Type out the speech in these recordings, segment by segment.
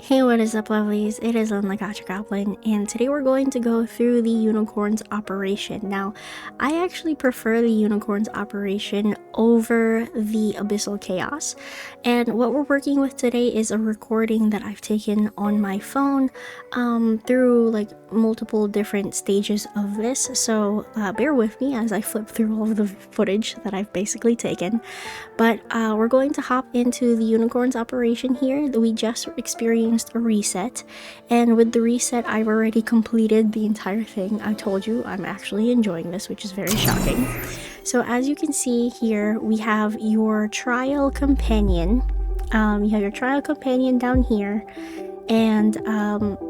Hey, what is up, lovelies? It is on the Gacha Goblin, and today we're going to go through the Unicorn's operation. Now, I actually prefer the Unicorn's operation over the Abyssal Chaos, and what we're working with today is a recording that I've taken on my phone through like multiple different stages of this, so bear with me as I flip through all of the footage that I've basically taken. But we're going to hop into the Unicorn's operation here. We just experienced a reset, and with the reset I've already completed the entire thing. I told you I'm actually enjoying this, which is very shocking. So as you can see here, we have your trial companion. You have your trial companion down here, and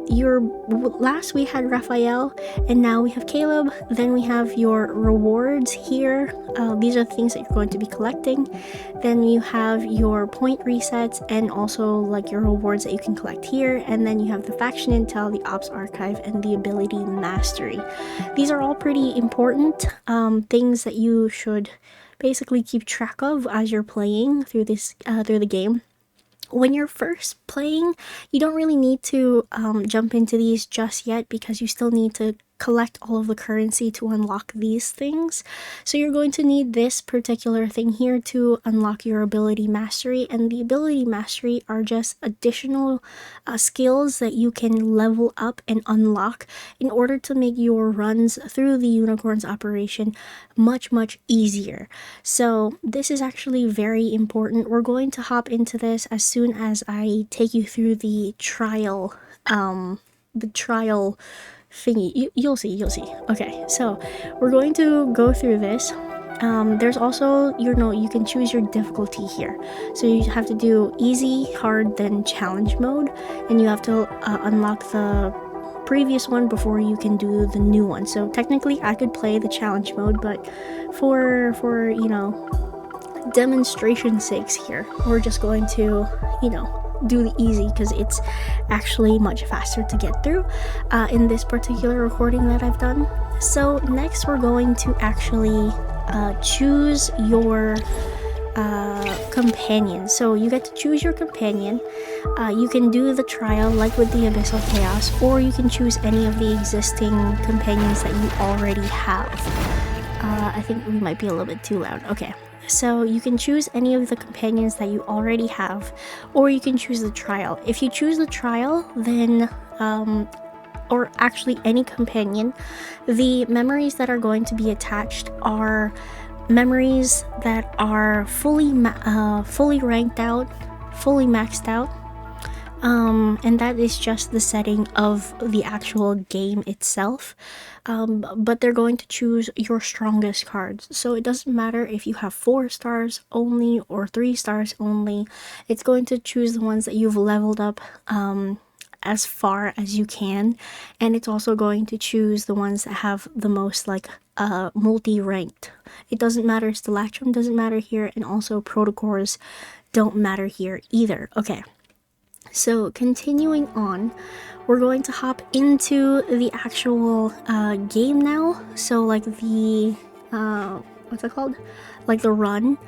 your last we had Raphael, and now we have Caleb. Then we have your rewards here. These are the things that you're going to be collecting. Then you have your point resets and also like your rewards that you can collect here, and then you have the faction intel, the ops archive, and the ability mastery. These are all pretty important things that you should basically keep track of as you're playing through this through the game. When you're first playing, you don't really need to jump into these just yet, because you still need to collect all of the currency to unlock these things. So you're going to need this particular thing here to unlock your ability mastery, and the ability mastery are just additional skills that you can level up and unlock in order to make your runs through the Unicorn's operation much easier. So this is actually very important. We're going to hop into this as soon as I take you through the trial thingy. You'll see. Okay, so we're going to go through this. There's also, you can choose your difficulty here. So you have to do easy, hard, then challenge mode, and you have to unlock the previous one before you can do the new one. So technically I could play the challenge mode, but for demonstration sakes here, we're just going to do the easy, because it's actually much faster to get through in this particular recording that I've done. So next we're going to actually choose your companion. So you get to choose your companion. You can do the trial like with the Abyssal Chaos, or you can choose any of the existing companions that you already have. I think we might be a little bit too loud. Okay. So you can choose any of the companions that you already have, or you can choose the trial. If you choose the trial, then or actually any companion, the memories that are going to be attached are memories that are fully ranked out, fully maxed out, and that is just the setting of the actual game itself. But they're going to choose your strongest cards, so it doesn't matter if you have 4 stars only or 3 stars only. It's going to choose the ones that you've leveled up as far as you can, and it's also going to choose the ones that have the most like multi-ranked. It doesn't matter, Stalactrum doesn't matter here, and also Protocores don't matter here either. Okay, so continuing on, we're going to hop into the actual game now. So like the what's it called, like the run.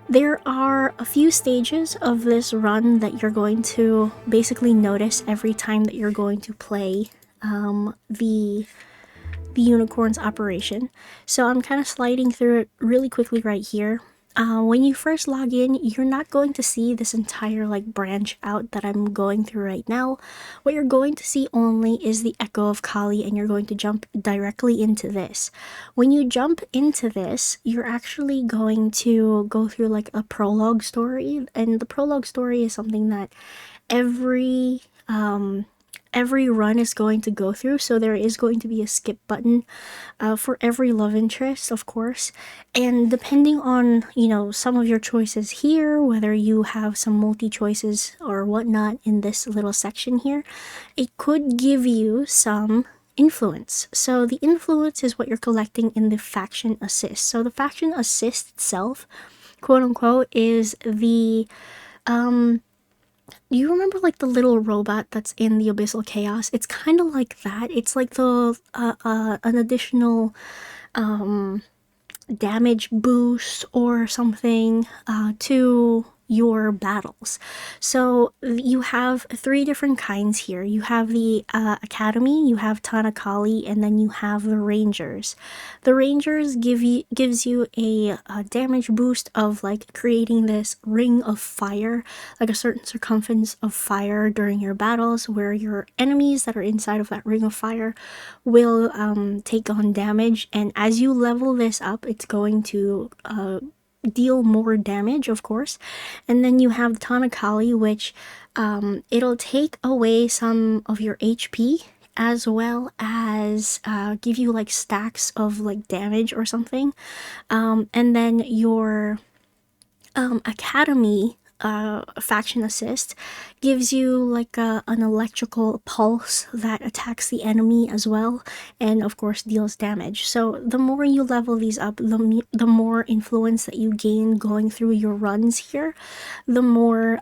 There are a few stages of this run that you're going to basically notice every time that you're going to play the Unicorn's operation. So I'm kind of sliding through it really quickly right here. When you first log in, you're not going to see this entire like branch out that I'm going through right now. What you're going to see only is the Echo of Kali, and you're going to jump directly into this. When you jump into this, you're actually going to go through like a prologue story, and the prologue story is something that every run is going to go through. So there is going to be a skip button for every love interest, of course, and depending on some of your choices here, whether you have some multi choices or whatnot in this little section here, it could give you some influence. So the influence is what you're collecting in the faction assist. So the faction assist itself, quote unquote, is the do you remember like the little robot that's in the Abyssal Chaos? It's kind of like that. It's like the an additional damage boost or something to your battles. So you have three different kinds here. You have the Academy, you have Tanakali, and then you have the Rangers. The Rangers gives you a damage boost of like creating this ring of fire, like a certain circumference of fire during your battles, where your enemies that are inside of that ring of fire will take on damage. And as you level this up, it's going to deal more damage, of course. And then you have Tanakali, which it'll take away some of your HP, as well as give you like stacks of like damage or something. And then your Academy faction assist gives you like an electrical pulse that attacks the enemy as well, and of course deals damage. So the more you level these up, the more influence that you gain going through your runs here, the more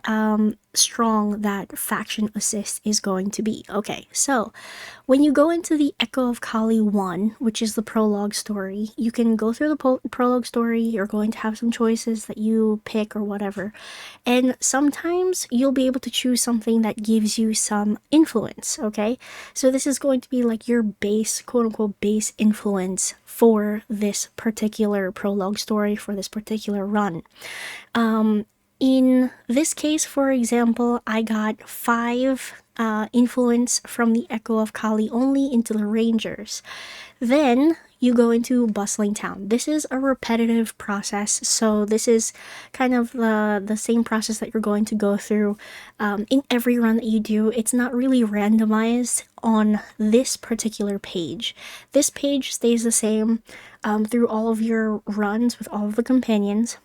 strong that faction assist is going to be. Okay, so when you go into the Echo of Kali 1, which is the prologue story, you can go through the prologue story. You're going to have some choices that you pick or whatever. And sometimes you'll be able to choose something that gives you some influence, okay? So this is going to be like your base, quote unquote, base influence for this particular prologue story, for this particular run. In this case, for example, I got 5 influence from the Echo of Kali only into the Rangers. Then you go into Bustling Town. This is a repetitive process, so this is kind of the same process that you're going to go through in every run that you do. It's not really randomized on this particular page. This page stays the same through all of your runs with all of the companions.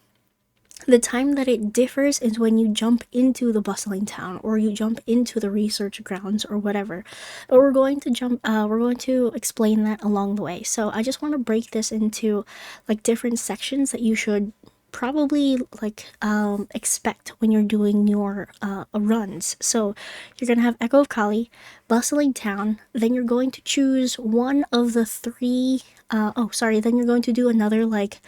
The time that it differs is when you jump into the Bustling Town or you jump into the research grounds or whatever. But we're going to explain that along the way. So I just want to break this into like different sections that you should probably like expect when you're doing your runs. So you're gonna have Echo of Kali, Bustling Town, then you're going to choose one of the three then you're going to do another like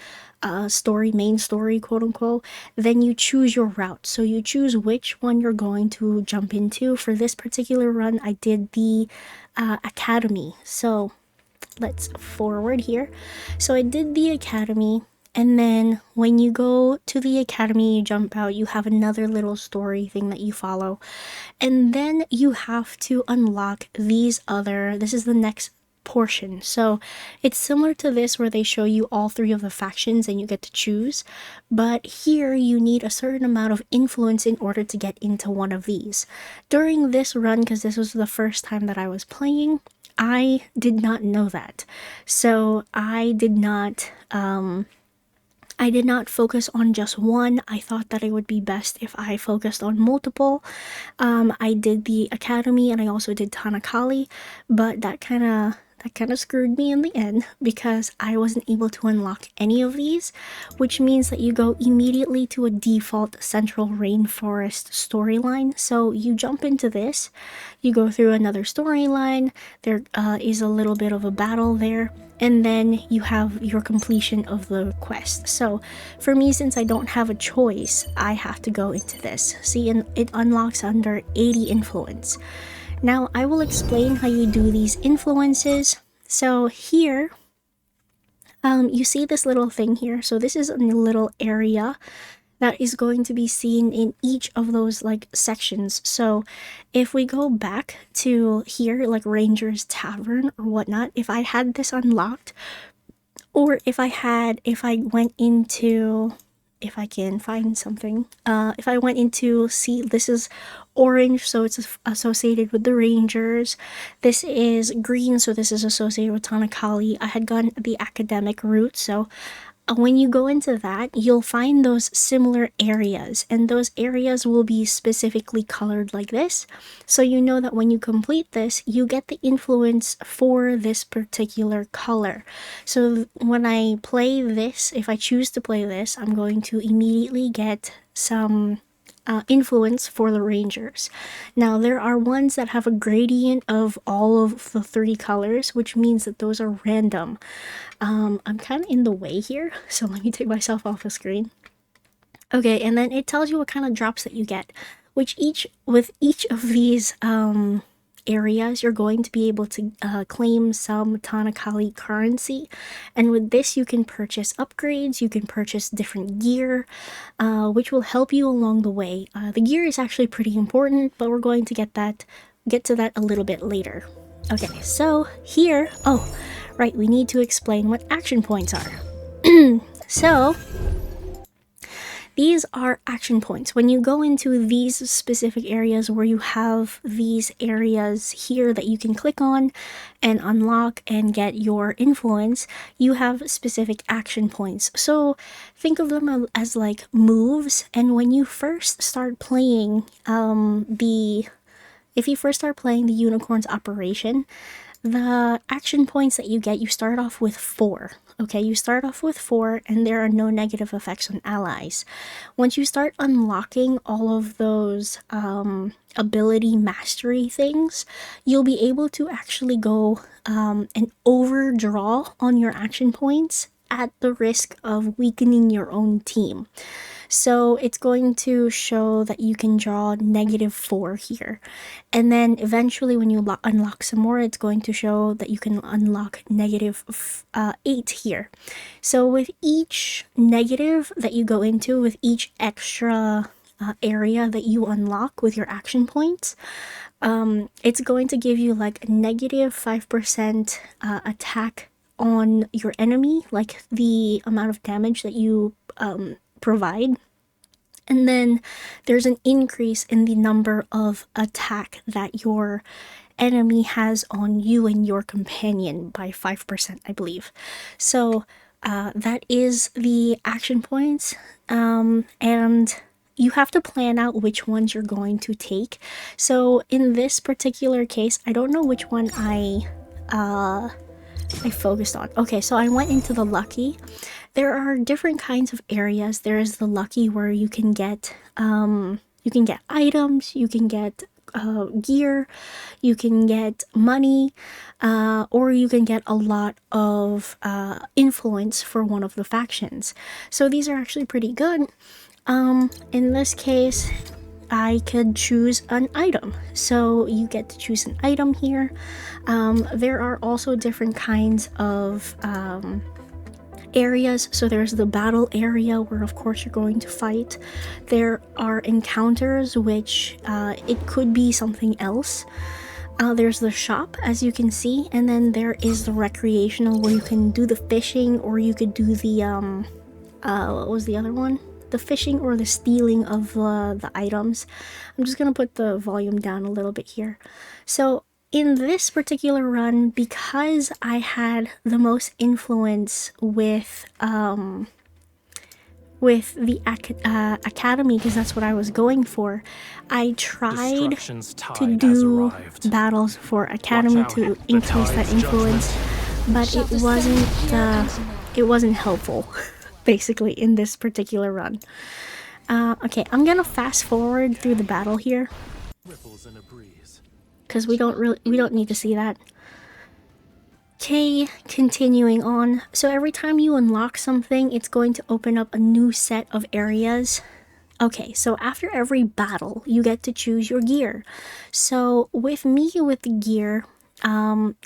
main story, quote unquote. Then you choose your route. So you choose which one you're going to jump into. For this particular run, I did the Academy. So let's forward here. So I did the Academy. And then when you go to the Academy, you jump out, you have another little story thing that you follow. And then you have to unlock this is the next portion. So it's similar to this where they show you all 3 of the factions and you get to choose, but here you need a certain amount of influence in order to get into one of these. During this run, because this was the first time that I was playing, I did not know that. So I did not focus on just one. I thought that it would be best if I focused on multiple. I did the Academy and I also did Tanakali, but that kind of screwed me in the end because I wasn't able to unlock any of these, which means that you go immediately to a default Central Rainforest storyline. So you jump into this, you go through another storyline, there is a little bit of a battle there, and then you have your completion of the quest. So for me, since I don't have a choice, I have to go into this. See, and it unlocks under 80 influence. Now I will explain how you do these influences. So here, you see this little thing here. So this is a little area that is going to be seen in each of those like sections. So if we go back to here, like Ranger's Tavern or whatnot, if I had this unlocked, or if I went into, if I can find something, if I went into, see, this is orange, so it's associated with the Rangers. This is green, so this is associated with Tanakali. I had gone the academic route, so when you go into that, you'll find those similar areas, and those areas will be specifically colored like this. So you know that when you complete this, you get the influence for this particular color. So when I play this, if I choose to play this, I'm going to immediately get some influence for the Rangers. Now there are ones that have a gradient of all of the 3 colors, which means that those are random. I'm kind of in the way here, so let me take myself off the screen. Okay, and then it tells you what kind of drops that you get, which with each of these areas, you're going to be able to claim some Tanakali currency. And with this, you can purchase upgrades, you can purchase different gear, which will help you along the way. The gear is actually pretty important, but we're going to get to that a little bit later. Okay, so here, oh, right, we need to explain what action points are. So, these are action points. When you go into these specific areas where you have these areas here that you can click on and unlock and get your influence, you have specific action points. So think of them as like moves. And when you first start playing if you first start playing the Unicorn's Operation, the action points that you get, you start off with 4. Okay, you start off with 4 and there are no negative effects on allies. Once you start unlocking all of those ability mastery things, you'll be able to actually go and overdraw on your action points at the risk of weakening your own team. So it's going to show that you can draw -4 here. And then eventually when you unlock some more, it's going to show that you can unlock -8 here. So with each negative that you go into, with each extra area that you unlock with your action points, it's going to give you like a -5% attack on your enemy, like the amount of damage that you provide. And then there's an increase in the number of attack that your enemy has on you and your companion by 5%, I believe. So that is the action points. And you have to plan out which ones you're going to take. So in this particular case, I don't know which one I focused on. Okay, so I went into the lucky. There are different kinds of areas. There is the lucky where you can get items, you can get gear, you can get money, or you can get a lot of influence for one of the factions. So these are actually pretty good. In this case, I could choose an item. So you get to choose an item here. There are also different kinds of areas. So there's the battle area where of course you're going to fight. There are encounters, which it could be something else. There's the shop, as you can see, and then there is the recreational where you can do the fishing, or you could do the what was the other one? The fishing or the stealing of the items. I'm just gonna put the volume down a little bit here. So in this particular run, because I had the most influence with the academy, because that's what I was going for, I tried to do battles for academy to increase that influence, but it wasn't helpful. Basically, in this particular run. Okay, I'm gonna fast forward through the battle here, because we don't need to see that. Okay, continuing on. So every time you unlock something, it's going to open up a new set of areas. Okay, so after every battle, you get to choose your gear. So with me, with the gear,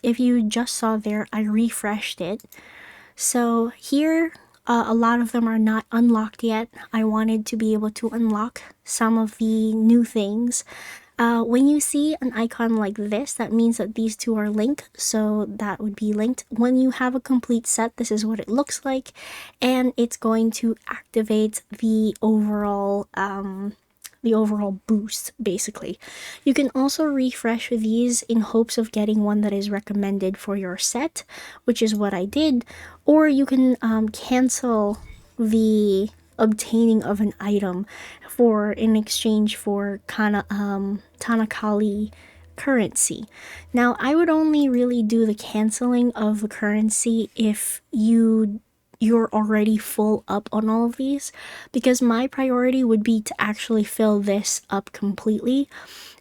if you just saw there, I refreshed it. So here, a lot of them are not unlocked yet. I wanted to be able to unlock some of the new things. When you see an icon like this, that means that these two are linked, so that would be linked. When you have a complete set, this is what it looks like, and it's going to activate the overall boost, basically. You can also refresh these in hopes of getting one that is recommended for your set, which is what I did, or you can cancel the obtaining of an item in exchange for Tanakali currency. Now, I would only really do the canceling of the currency if you're already full up on all of these, because my priority would be to actually fill this up completely.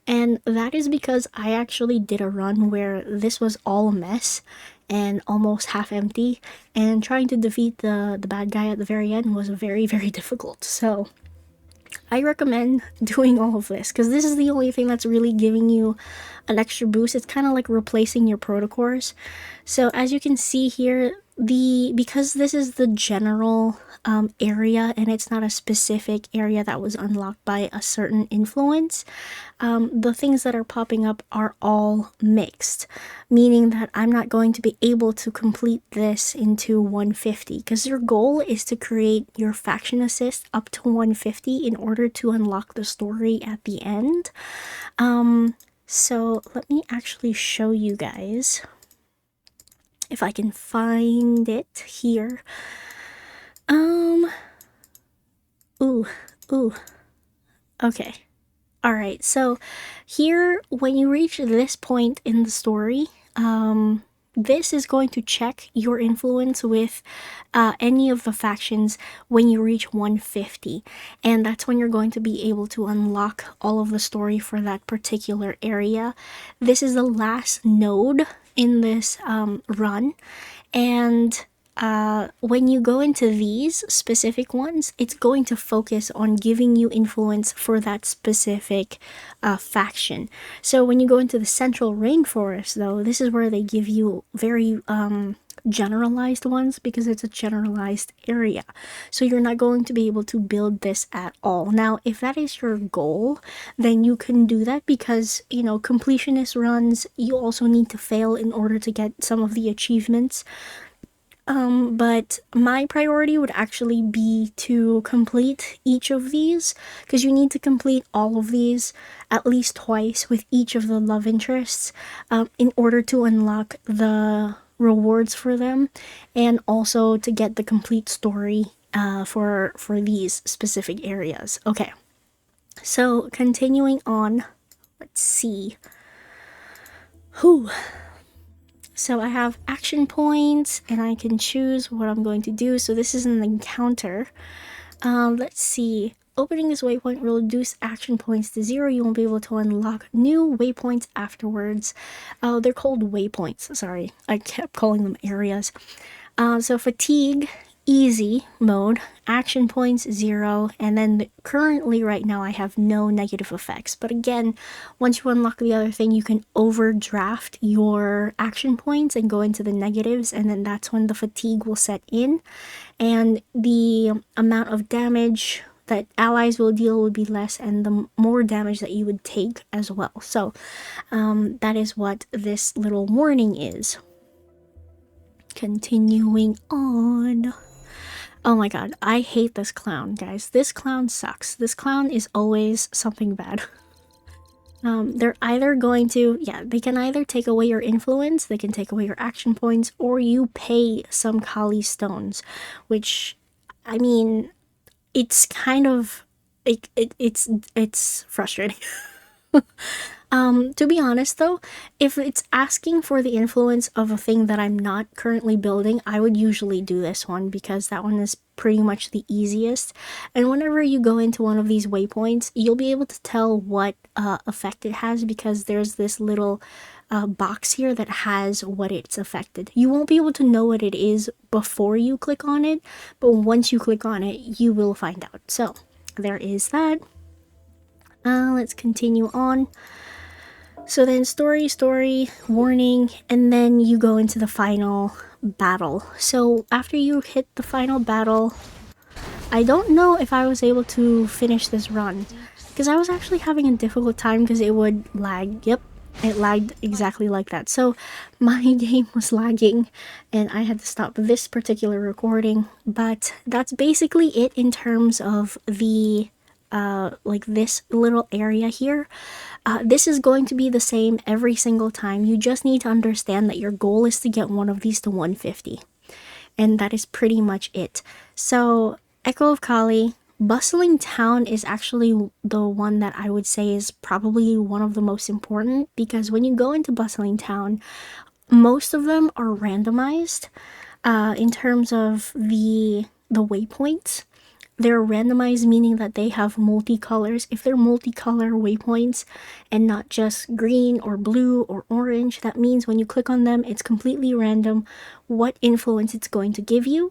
And that is because I actually did a run where this was all a mess and almost half empty, and trying to defeat the bad guy at the very end was very, very difficult. So I recommend doing all of this because this is the only thing that's really giving you an extra boost. It's kind of like replacing your protocores. So as you can see here, because this is the general area and it's not a specific area that was unlocked by a certain influence, the things that are popping up are all mixed, meaning that I'm not going to be able to complete this into 150 because your goal is to create your faction assist up to 150 in order to unlock the story at the end. So let me actually show you guys if I can find it here. Ooh. Okay. Alright, so here, when you reach this point in the story, this is going to check your influence with any of the factions when you reach 150. And that's when you're going to be able to unlock all of the story for that particular area. This is the last node in this run. And when you go into these specific ones, it's going to focus on giving you influence for that specific faction. So when you go into the central rainforest, though, this is where they give you very generalized ones because it's a generalized area. So you're not going to be able to build this at all. Now, if that is your goal, then you can do that because, you know, completionist runs, you also need to fail in order to get some of the achievements. But my priority would actually be to complete each of these because you need to complete all of these at least twice with each of the love interests in order to unlock the rewards for them and also to get the complete story for these specific areas. Okay, so continuing on, let's see. So I have action points and I can choose what I'm going to do. So this is an encounter. Let's see. Opening this waypoint will reduce action points to 0. You won't be able to unlock new waypoints afterwards. They're called waypoints. Sorry, I kept calling them areas. So fatigue, easy mode, action points 0, and then currently right now I have no negative effects. But again, once you unlock the other thing, you can overdraft your action points and go into the negatives, and then that's when the fatigue will set in, and the amount of damage that allies will deal would be less, and the more damage that you would take as well. So that is what this little warning is. Continuing on. Oh my god, I hate this clown, guys. This clown sucks. This clown is always something bad. They're either going to, they can either take away your influence, they can take away your action points, or you pay some Kali stones, which, I mean, it's kind of, it's frustrating. To be honest though, if it's asking for the influence of a thing that I'm not currently building, I would usually do this one because that one is pretty much the easiest. And whenever you go into one of these waypoints, you'll be able to tell what effect it has because there's this little box here that has what it's affected. You won't be able to know what it is before you click on it, but once you click on it, you will find out. So there is that. Let's continue on. So then story, warning, and then you go into the final battle. So after you hit the final battle, I don't know if I was able to finish this run because I was actually having a difficult time because it would lag. Yep, it lagged exactly like that. So my game was lagging and I had to stop this particular recording, but that's basically it in terms of the like this little area here. This is going to be the same every single time. You just need to understand that your goal is to get one of these to 150. And that is pretty much it. So, Echo of Kali, Bustling Town is actually the one that I would say is probably one of the most important, because when you go into Bustling Town, most of them are randomized in terms of the waypoints. They're randomized, meaning that they have multicolors. If they're multicolor waypoints and not just green or blue or orange, that means when you click on them, it's completely random what influence it's going to give you.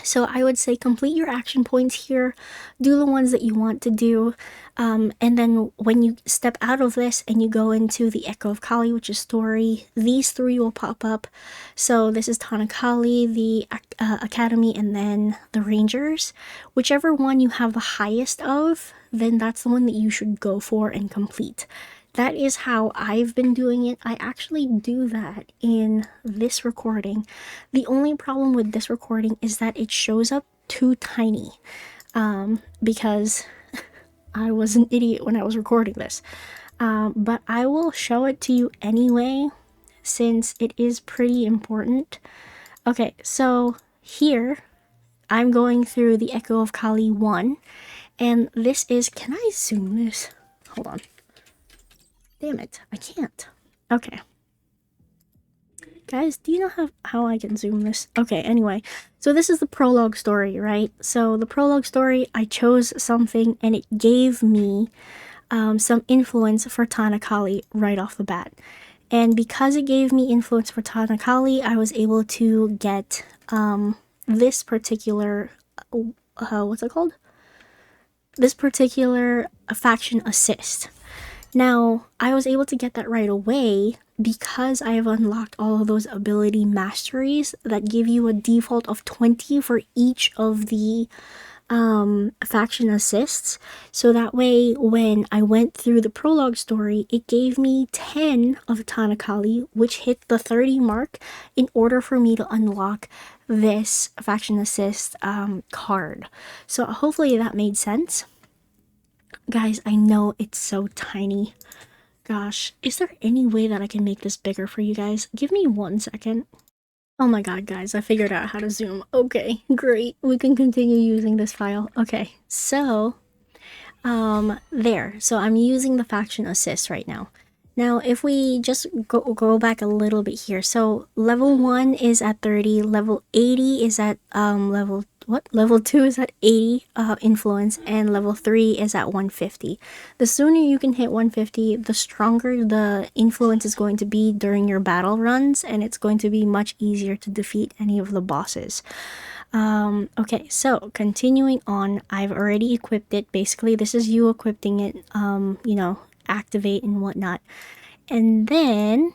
So I would say complete your action points here, do the ones that you want to do, and then when you step out of this and you go into the Echo of Kali, which is story, these three will pop up. So this is Tanakali, the Academy, and then the Rangers. Whichever one you have the highest of, then that's the one that you should go for and complete. That is how I've been doing it. I actually do that in this recording. The only problem with this recording is that it shows up too tiny, because I was an idiot when I was recording this. But I will show it to you anyway, since it is pretty important. Okay, so here I'm going through the Echo of Kali 1, and this is, can I zoom this? Hold on. Damn it, I can't. Okay. Guys, do you know how I can zoom this? Okay, anyway. So this is the prologue story, right? So the prologue story, I chose something and it gave me some influence for Tanakali right off the bat. And because it gave me influence for Tanakali, I was able to get this particular, what's it called? This particular faction assist. Now, I was able to get that right away because I have unlocked all of those ability masteries that give you a default of 20 for each of the faction assists. So that way, when I went through the prologue story, it gave me 10 of Tanakali, which hit the 30 mark in order for me to unlock this faction assist card. So hopefully that made sense. Guys, I know it's so tiny. Gosh, is there any way that I can make this bigger for you guys? Give me 1 second. Oh my god, guys, I figured out how to zoom. Okay, great. We can continue using this file. Okay, so, there. So I'm using the faction assist right now. Now, if we just go back a little bit here. So, level 1 is at 30, level 80 is at, level 2 is at 80 influence, and level 3 is at 150. The sooner you can hit 150, the stronger the influence is going to be during your battle runs, and it's going to be much easier to defeat any of the bosses. Okay, so continuing on, I've already equipped it. Basically, this is you equipping it, you know, activate and whatnot. And then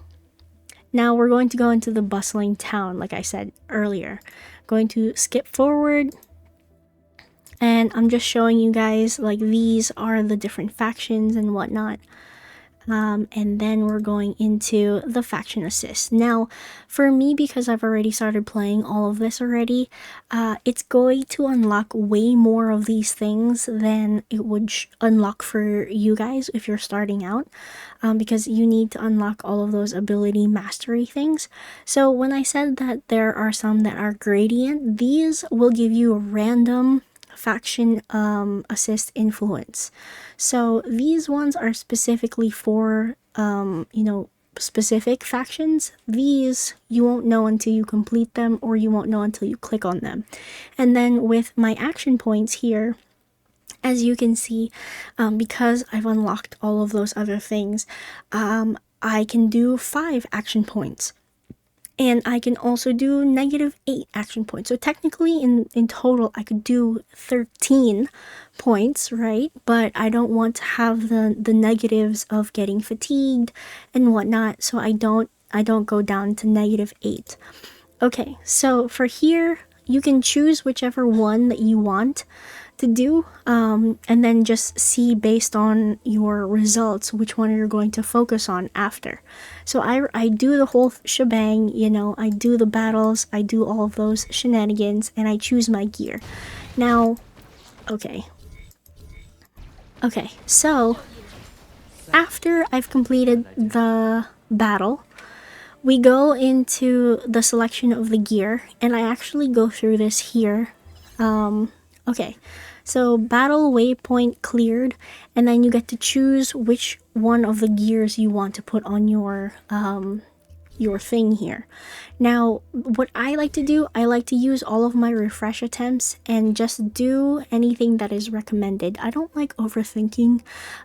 now we're going to go into the bustling town, like I said earlier. Going to skip forward, and I'm just showing you guys, like, these are the different factions and whatnot. And then we're going into the faction assist. Now, for me, because I've already started playing all of this already, it's going to unlock way more of these things than it would unlock for you guys if you're starting out, because you need to unlock all of those ability mastery things. So when I said that there are some that are gradient, these will give you a random faction assist influence. So these ones are specifically for you know, specific factions. These you won't know until you complete them, or you won't know until you click on them. And then with my action points here, as you can see, because I've unlocked all of those other things, I can do 5 action points. And I can also do -8 action points. So technically in total I could do 13 points, right? But I don't want to have the negatives of getting fatigued and whatnot, so I don't go down to -8. Okay, so for here you can choose whichever one that you want to do, and then just see based on your results which one you're going to focus on after. So I do the whole shebang, you know, I do the battles, I do all of those shenanigans, and I choose my gear. Now, okay, so after I've completed the battle, we go into the selection of the gear, and I actually go through this here. Okay, so battle waypoint cleared, and then you get to choose which one of the gears you want to put on your your thing here. Now, what I like to do, I like to use all of my refresh attempts and just do anything that is recommended. I don't like overthinking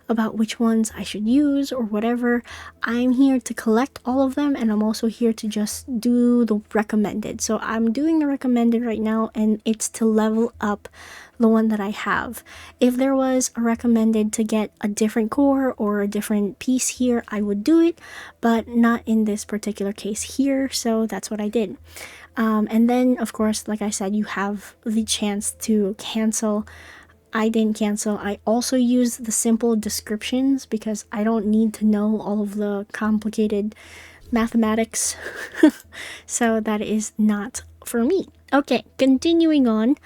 about which ones I should use or whatever. I'm here to collect all of them, and I'm also here to just do the recommended. So I'm doing the recommended right now, and it's to level up the one that I have. If there was a recommended to get a different core or a different piece here, I would do it, but not in this particular case here, so that's what I did. And then, of course, like I said, you have the chance to cancel. I didn't cancel. I also used the simple descriptions because I don't need to know all of the complicated mathematics. So that is not for me. Okay, continuing on.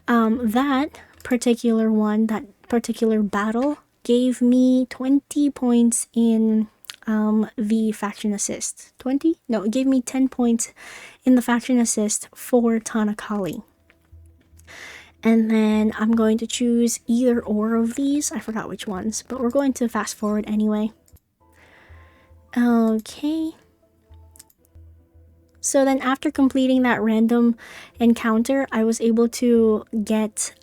That particular one, that particular battle gave me 20 points in the faction assist. 20? No, it gave me 10 points in the faction assist for Tanakali. And then I'm going to choose either or of these. I forgot which ones, but we're going to fast forward anyway. Okay. So then after completing that random encounter, I was able to get,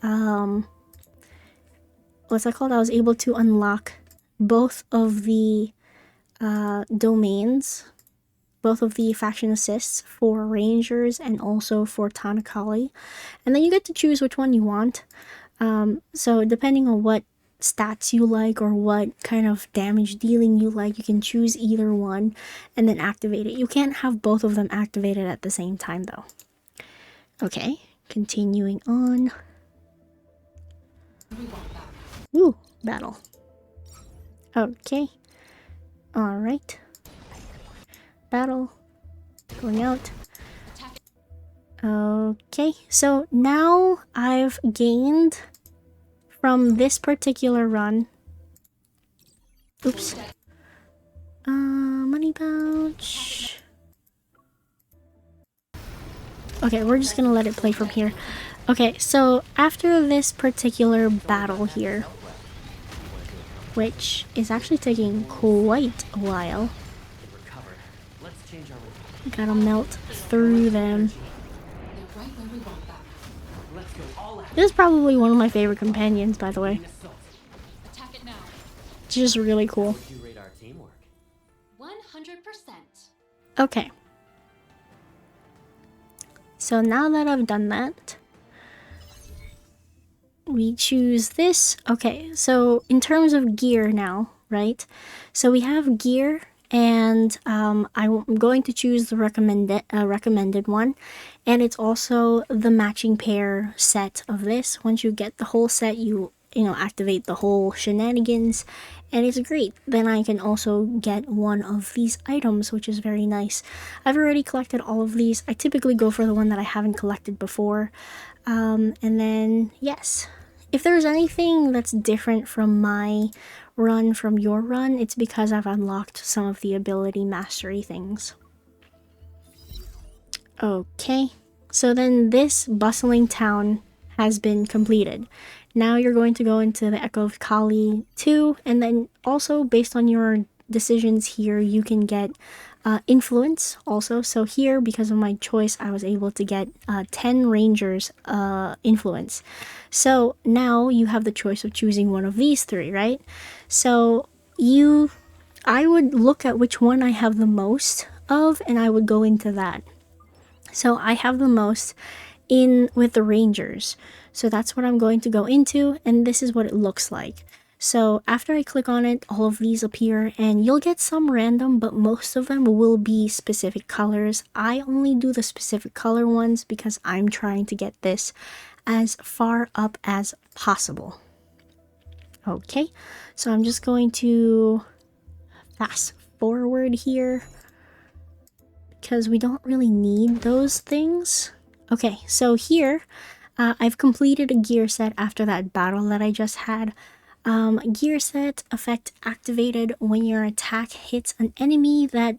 what's that called? I was able to unlock both of the domains, both of the faction assists for Rangers and also for Tanakali. And then you get to choose which one you want. So depending on what stats you like or what kind of damage dealing you like, you can choose either one and then activate it. You can't have both of them activated at the same time though. Okay, continuing on. Ooh, battle. Okay. Alright. Battle. Going out. Okay, so now I've gained from this particular run. Oops. Money pouch. Okay, we're just gonna let it play from here. Okay, so after this particular battle here, which is actually taking quite a while, gotta melt through them. This is probably one of my favorite companions, by the way. It's just really cool. 100%. Okay. So now that I've done that, we choose this. Okay, so in terms of gear now, right? So we have gear, and I'm going to choose the recommended one, and it's also the matching pair set of this. Once you get the whole set, you activate the whole shenanigans, and it's great. Then I can also get one of these items, which is very nice. I've already collected all of these. I typically go for the one that I haven't collected before. And then, yes, if there's anything that's different from my run from your run, it's because I've unlocked some of the ability mastery things. Okay, so then this bustling town has been completed. Now you're going to go into the Echo of Kali 2, and then also based on your decisions here, you can get influence also. So here, because of my choice, I was able to get 10 Rangers influence. So now you have the choice of choosing one of these three, right? So I would look at which one I have the most of, and I would go into that. So I have the most in with the Rangers. So that's what I'm going to go into, and this is what it looks like. So after I click on it, all of these appear, and you'll get some random, but most of them will be specific colors. I only do the specific color ones because I'm trying to get this as far up as possible. Okay, so I'm just going to fast forward here because we don't really need those things. Okay, so here I've completed a gear set after that battle that I just had. Gear set effect activated when your attack hits an enemy that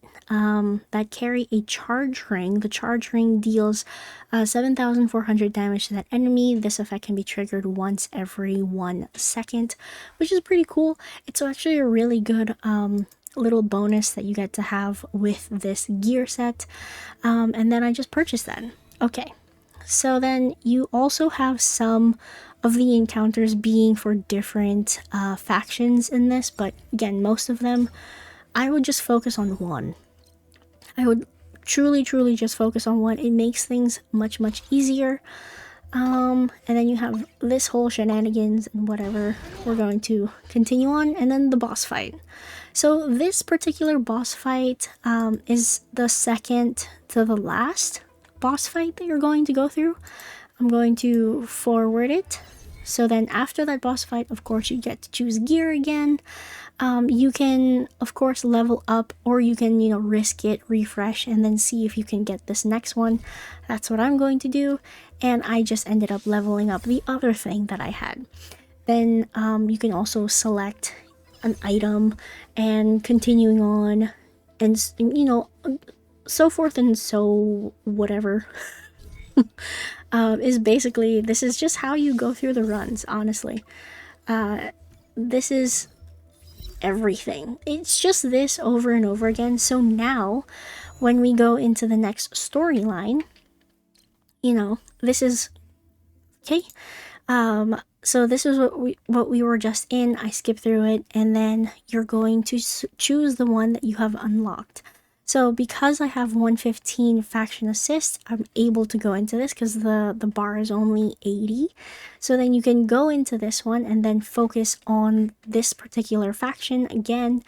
carry a charge ring. The charge ring deals 7,400 damage to that enemy. This effect can be triggered once every 1 second, which is pretty cool. It's actually a really good little bonus that you get to have with this gear set. And then I just purchased that. Okay, so then you also have some of the encounters being for different factions in this, but again, most of them, I would just focus on one. I would truly just focus on one. It makes things much easier. And then you have this whole shenanigans and whatever we're going to continue on, and then the boss fight. So this particular boss fight is the second to the last boss fight that you're going to go through. I'm going to forward it. So then after that boss fight, of course, you get to choose gear again. You can, of course, level up, or you can, risk it, refresh, and then see if you can get this next one. That's what I'm going to do. And I just ended up leveling up the other thing that I had. Then you can also select an item and continuing on, and, so forth and so whatever. Is basically, this is just how you go through the runs, honestly. This is everything. It's just this over and over again. So now when we go into the next storyline, this is okay. So this is what we were just in. I skipped through it, and then you're going to choose the one that you have unlocked. So because I have 115 faction assist, I'm able to go into this because the bar is only 80. So then you can go into this one and then focus on this particular faction again.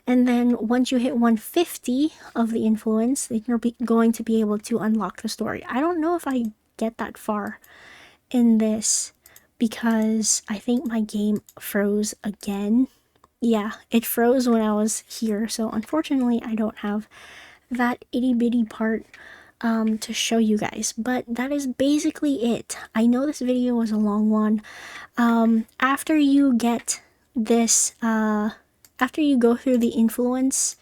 And then once you hit 150 of the influence, then you're going to be able to unlock the story. I don't know if I get that far in this because I think my game froze again. Yeah, it froze when I was here, so unfortunately I don't have that itty bitty part to show you guys, but that is basically it. I know this video was a long one. After you get this, after you go through the influence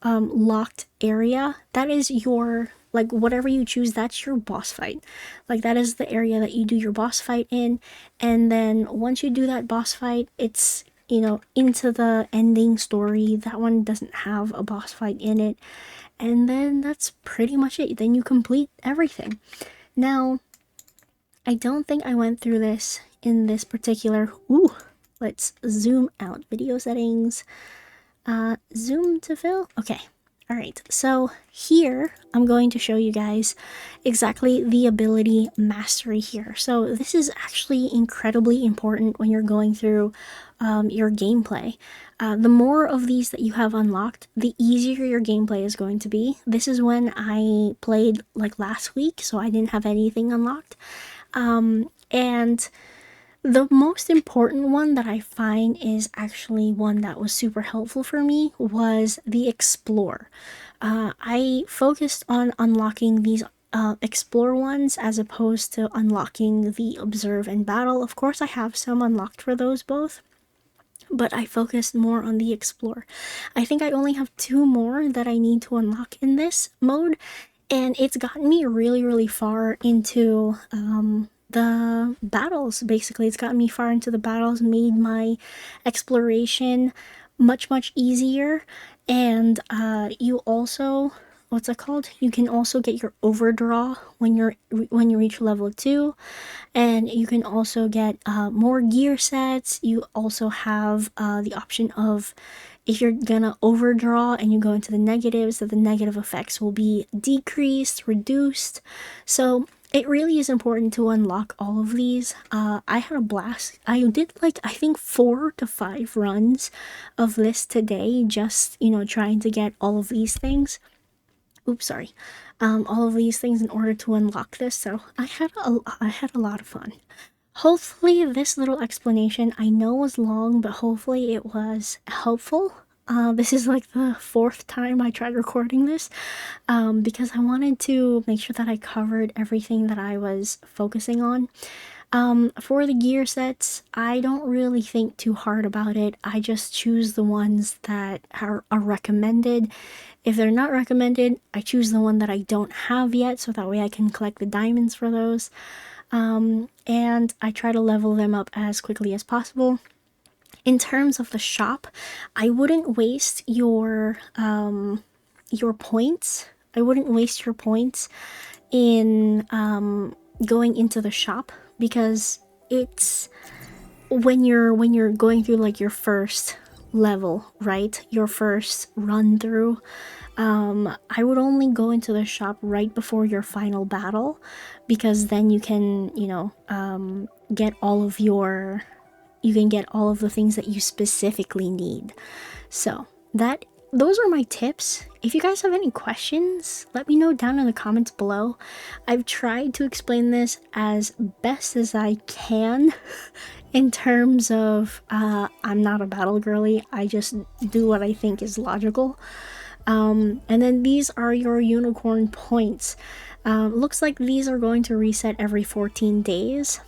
locked area, that is your, like, whatever you choose, that's your boss fight. Like, that is the area that you do your boss fight in, and then once you do that boss fight, it's into the ending story. That one doesn't have a boss fight in it. And then that's pretty much it. Then you complete everything. Now, I don't think I went through this in this particular... Ooh, let's zoom out. Video settings. Zoom to fill? Okay. Alright, so here I'm going to show you guys exactly the ability mastery here. So this is actually incredibly important when you're going through your gameplay. The more of these that you have unlocked, the easier your gameplay is going to be. This is when I played like last week, so I didn't have anything unlocked. And the most important one that I find is actually one that was super helpful for me was the Explore. I focused on unlocking these Explore ones as opposed to unlocking the Observe and Battle. Of course, I have some unlocked for those both, but I focused more on the Explore. I think I only have 2 more that I need to unlock in this mode, and it's gotten me really far into the battles. Basically, it's gotten me far into the battles, made my exploration much easier. And you also, what's it called, you can also get your overdraw when you reach level 2, and you can also get more gear sets. You also have the option of, if you're gonna overdraw and you go into the negatives, that the negative effects will be decreased, reduced. So it really is important to unlock all of these. I had a blast. I did like, I think 4 to 5 runs of this today, just, trying to get all of these things. Oops, sorry. All of these things in order to unlock this. So I had a lot of fun. Hopefully this little explanation, I know was long, but hopefully it was helpful. This is like the 4th time I tried recording this, because I wanted to make sure that I covered everything that I was focusing on. For the gear sets, I don't really think too hard about it. I just choose the ones that are recommended. If they're not recommended, I choose the one that I don't have yet, so that way I can collect the diamonds for those. And I try to level them up as quickly as possible. in terms of the shop, I wouldn't waste your points. I wouldn't waste your points in going into the shop, because it's when you're going through like your first level, right? Your first run through. I would only go into the shop right before your final battle, because then you can, get all of your, you can get all of the things that you specifically need. So those are my tips. If you guys have any questions, let me know down in the comments below. I've tried to explain this as best as I can in terms of I'm not a battle girly. I just do what I think is logical. And then these are your unicorn points. Looks like these are going to reset every 14 days.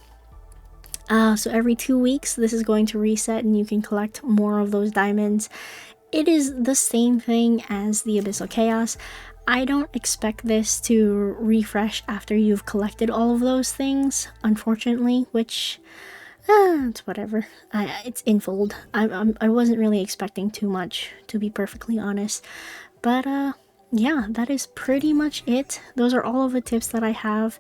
So every 2 weeks, this is going to reset and you can collect more of those diamonds. It is the same thing as the Abyssal Chaos. I don't expect this to refresh after you've collected all of those things, unfortunately, which, it's whatever. It's infold. I wasn't really expecting too much, to be perfectly honest. But, yeah, that is pretty much it. Those are all of the tips that I have.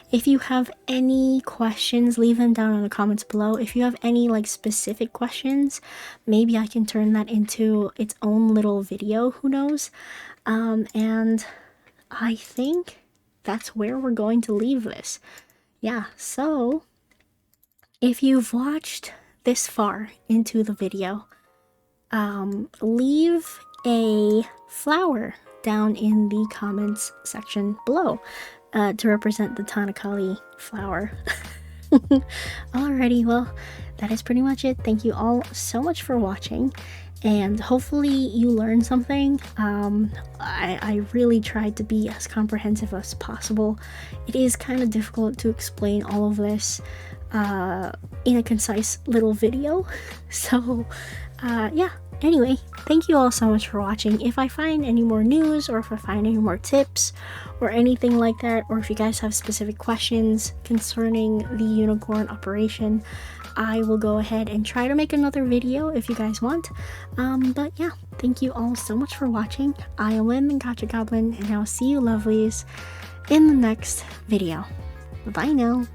If you have any questions, leave them down in the comments below. If you have any like specific questions, maybe I can turn that into its own little video, who knows. And I think that's where we're going to leave this. Yeah, so if you've watched this far into the video, leave a flower down in the comments section below to represent the Tanakali flower. Alrighty, well, that is pretty much it. Thank you all so much for watching, and hopefully you learned something. I really tried to be as comprehensive as possible. It is kind of difficult to explain all of this in a concise little video. So yeah, anyway, thank you all so much for watching. If I find any more news, or if I find any more tips or anything like that, or if you guys have specific questions concerning the unicorn operation, I will go ahead and try to make another video if you guys want. But yeah, thank you all so much for watching. I am Lynn, the Gacha Goblin, and I'll see you lovelies in the next video. Bye now.